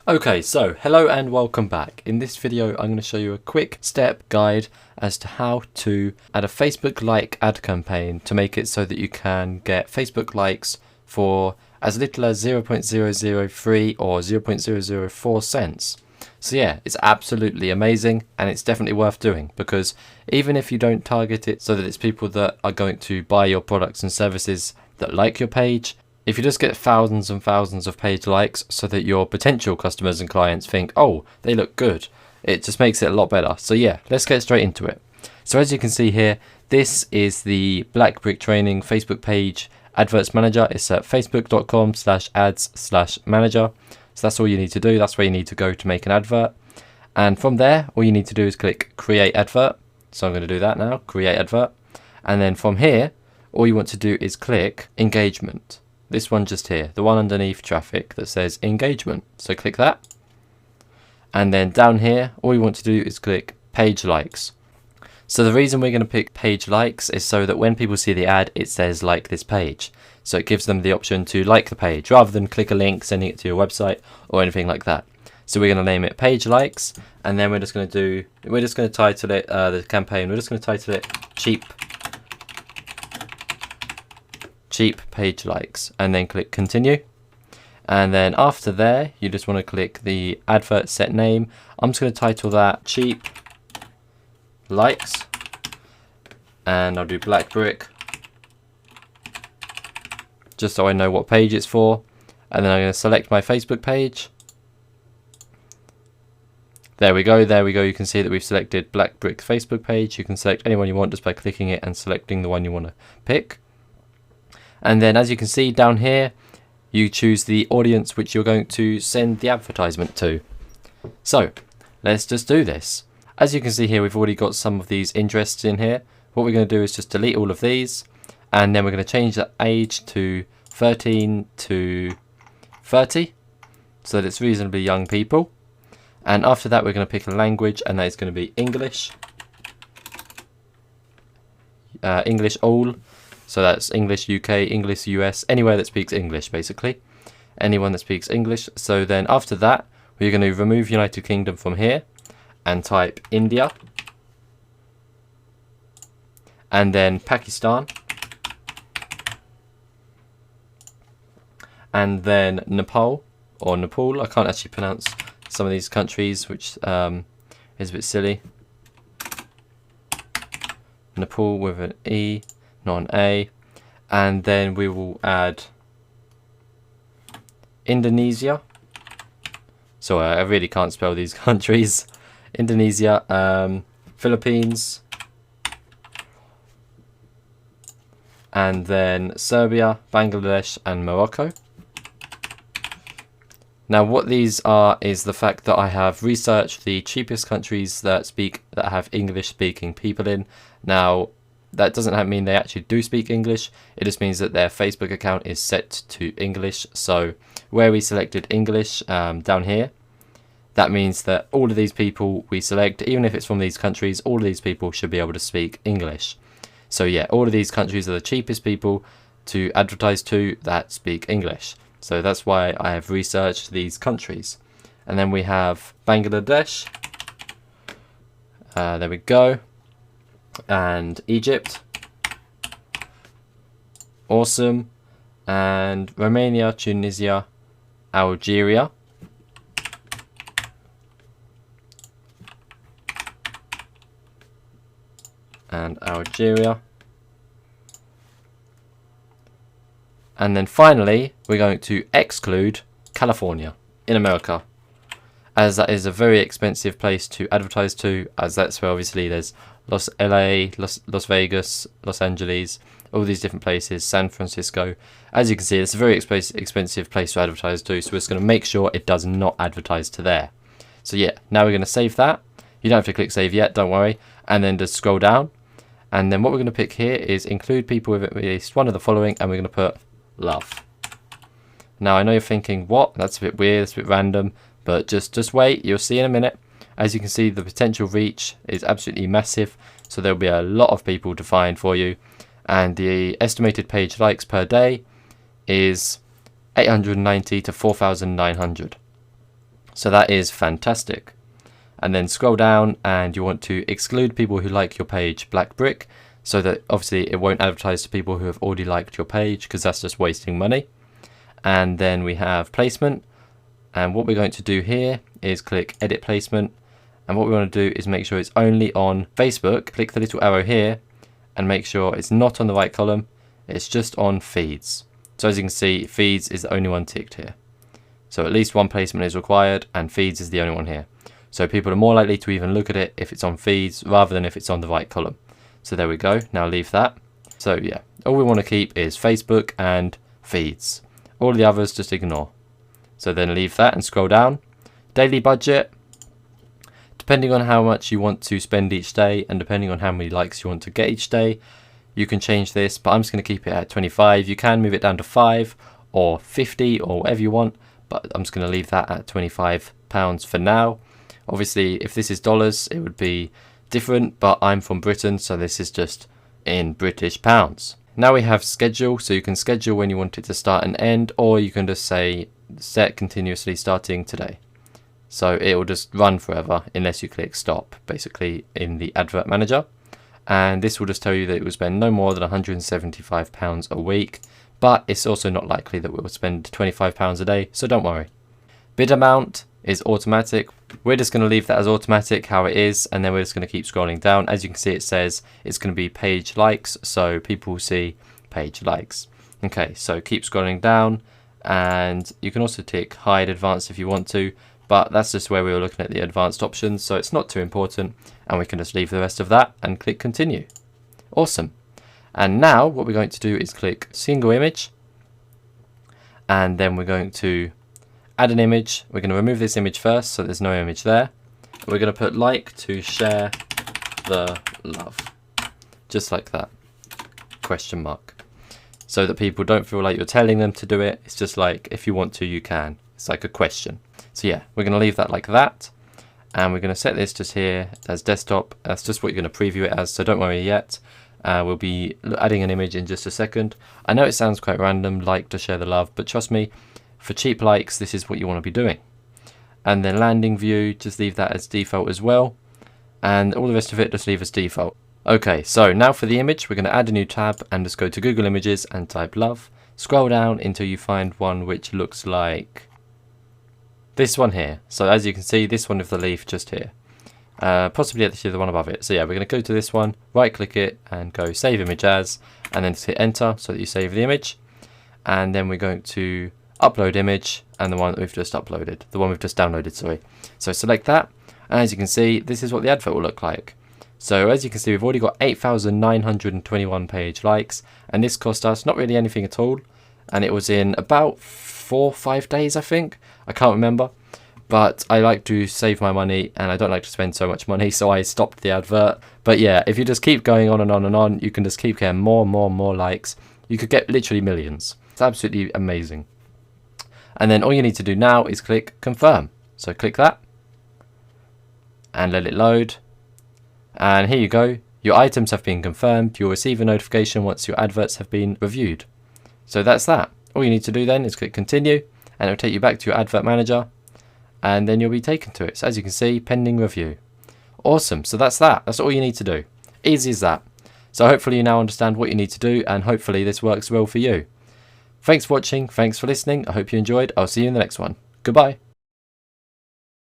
Okay, so hello and welcome back. In this video I'm going to show you a quick step guide as to how to add a Facebook like ad campaign to make it so that you can get Facebook likes for as little as 0.003 or 0.004 cents. So yeah, it's absolutely amazing and it's definitely worth doing, because even if you don't target it so that it's people that are going to buy your products and services that like your page, if you just get thousands and thousands of page likes so that your potential customers and clients think, oh, they look good, it just makes it a lot better. So yeah, let's get straight into it. So as you can see here, this is the Black Brick Training Facebook page adverts manager. It's at facebook.com/ads/manager. So that's all you need to do. That's where you need to go to make an advert. And from there, all you need to do is click create advert. So I'm going to do that now, create advert. And then from here, all you want to do is click engagement. This one just here, the one underneath traffic that says engagement. So click that. And then down here, all you want to do is click page likes. So the reason we're going to pick page likes is so that when people see the ad, it says like this page. So it gives them the option to like the page rather than click a link, sending it to your website or anything like that. So we're going to name it page likes. And then we're just going to title it, the campaign, we're just going to title it cheap page likes, and then click continue. And then after there, you just want to click the advert set name. I'm just going to title that cheap likes, and I'll do black brick just so I know what page it's for. And then I'm going to select my Facebook page. There we go, you can see that we've selected Black Brick Facebook page. You can select anyone you want just by clicking it and selecting the one you want to pick. And then as you can see down here, you choose the audience which you're going to send the advertisement to. So let's just do this. As you can see here, we've already got some of these interests in here. What we're going to do is just delete all of these, and then we're going to change the age to 13 to 30 so that it's reasonably young people. And after that, we're going to pick a language, and that is going to be English. English all. So that's English UK, English US, anywhere that speaks English basically. Anyone that speaks English. So then after that, we're going to remove United Kingdom from here and type India. And then Pakistan. And then Nepal, or Nepal. I can't actually pronounce some of these countries, which is a bit silly. Nepal with an E, not an A. And then we will add Indonesia. So I really can't spell these countries. Indonesia, Philippines, and then Serbia, Bangladesh, and Morocco. Now what these are is the fact that I have researched the cheapest countries that have English speaking people in. Now that doesn't mean they actually do speak English. It just means that their Facebook account is set to English. So where we selected English down here, that means that all of these people we select, even if it's from these countries, all of these people should be able to speak English. So yeah, all of these countries are the cheapest people to advertise to that speak English. So that's why I have researched these countries. And then we have Bangladesh. There we go. And Egypt. Awesome. And Romania, Tunisia, Algeria. And Algeria. And then finally, we're going to exclude California in America, as that is a very expensive place to advertise to, as that's where obviously there's LA, Las Vegas, Los Angeles, all these different places, San Francisco. As you can see, it's a very expensive place to advertise to, so we're just going to make sure it does not advertise to there. So yeah, now we're going to save that. You don't have to click save yet, don't worry. And then just scroll down. And then what we're going to pick here is include people with at least one of the following, and we're going to put love. Now I know you're thinking, what? That's a bit weird, it's a bit random, but just wait, you'll see in a minute. As you can see, the potential reach is absolutely massive, so there'll be a lot of people to find for you, and the estimated page likes per day is 890 to 4,900. So that is fantastic. And then scroll down and you want to exclude people who like your page black brick, so that obviously it won't advertise to people who have already liked your page, because that's just wasting money. And then we have placement, and what we're going to do here is click edit placement, and what we want to do is make sure it's only on Facebook. Click the little arrow here and make sure it's not on the right column, it's just on feeds. So as you can see, feeds is the only one ticked here. So at least one placement is required, and feeds is the only one here. So people are more likely to even look at it if it's on feeds rather than if it's on the right column. So there we go. Now leave that. So yeah, all we want to keep is Facebook and feeds. All the others just ignore. So then leave that and scroll down. Daily budget. Depending on how much you want to spend each day and depending on how many likes you want to get each day, you can change this, but I'm just going to keep it at 25. You can move it down to 5 or 50 or whatever you want, but I'm just going to leave that at £25 for now. Obviously, if this is dollars, it would be different, but I'm from Britain, so this is just in British pounds. Now we have schedule, so you can schedule when you want it to start and end, or you can just say set continuously starting today. So it will just run forever unless you click stop, basically in the advert manager. And this will just tell you that it will spend no more than £175 a week, but it's also not likely that we'll spend £25 a day, so don't worry. Bid amount is automatic. We're just going to leave that as automatic how it is, and then we're just going to keep scrolling down. As you can see, it says it's going to be page likes, so people will see page likes. Okay, so keep scrolling down, and you can also tick hide advanced if you want to, but that's just where we were looking at the advanced options, so it's not too important, and we can just leave the rest of that and click continue. Awesome. And now what we're going to do is click single image, and then we're going to add an image. We're going to remove this image first, so there's no image there. We're going to put like to share the love, just like that, question mark, so that people don't feel like you're telling them to do it. It's just like, if you want to, you can. It's like a question. So yeah, we're going to leave that like that, and we're going to set this just here as desktop. That's just what you're going to preview it as, so don't worry yet. We'll be adding an image in just a second. I know it sounds quite random, like to share the love, but trust me, for cheap likes, this is what you want to be doing. And then landing view, just leave that as default as well. And all the rest of it, just leave as default. Okay, so now for the image, we're going to add a new tab and just go to Google Images and type love. Scroll down until you find one which looks like this one here. So as you can see, this one with the leaf just here. Possibly actually the one above it. So yeah, we're going to go to this one, right click it and go save image as, and then just hit enter so that you save the image. And then we're going to upload image, and the one that we've just uploaded, the one we've just downloaded, sorry. So select that, and as you can see, this is what the advert will look like. So as you can see, we've already got 8,921 page likes, and this cost us not really anything at all, and it was in about 4 or 5 days, I think. I can't remember, but I like to save my money and I don't like to spend so much money, so I stopped the advert. But yeah, if you just keep going on and on and on, you can just keep getting more and more and more likes. You could get literally millions. It's absolutely amazing. And then all you need to do now is click confirm. So click that and let it load. And here you go. Your items have been confirmed. You'll receive a notification once your adverts have been reviewed. So that's that. All you need to do then is click continue, and it'll take you back to your advert manager, and then you'll be taken to it. So as you can see, pending review. Awesome. So that's that. That's all you need to do. Easy as that. So hopefully you now understand what you need to do, and hopefully this works well for you. Thanks for watching. Thanks for listening. I hope you enjoyed. I'll see you in the next one. Goodbye.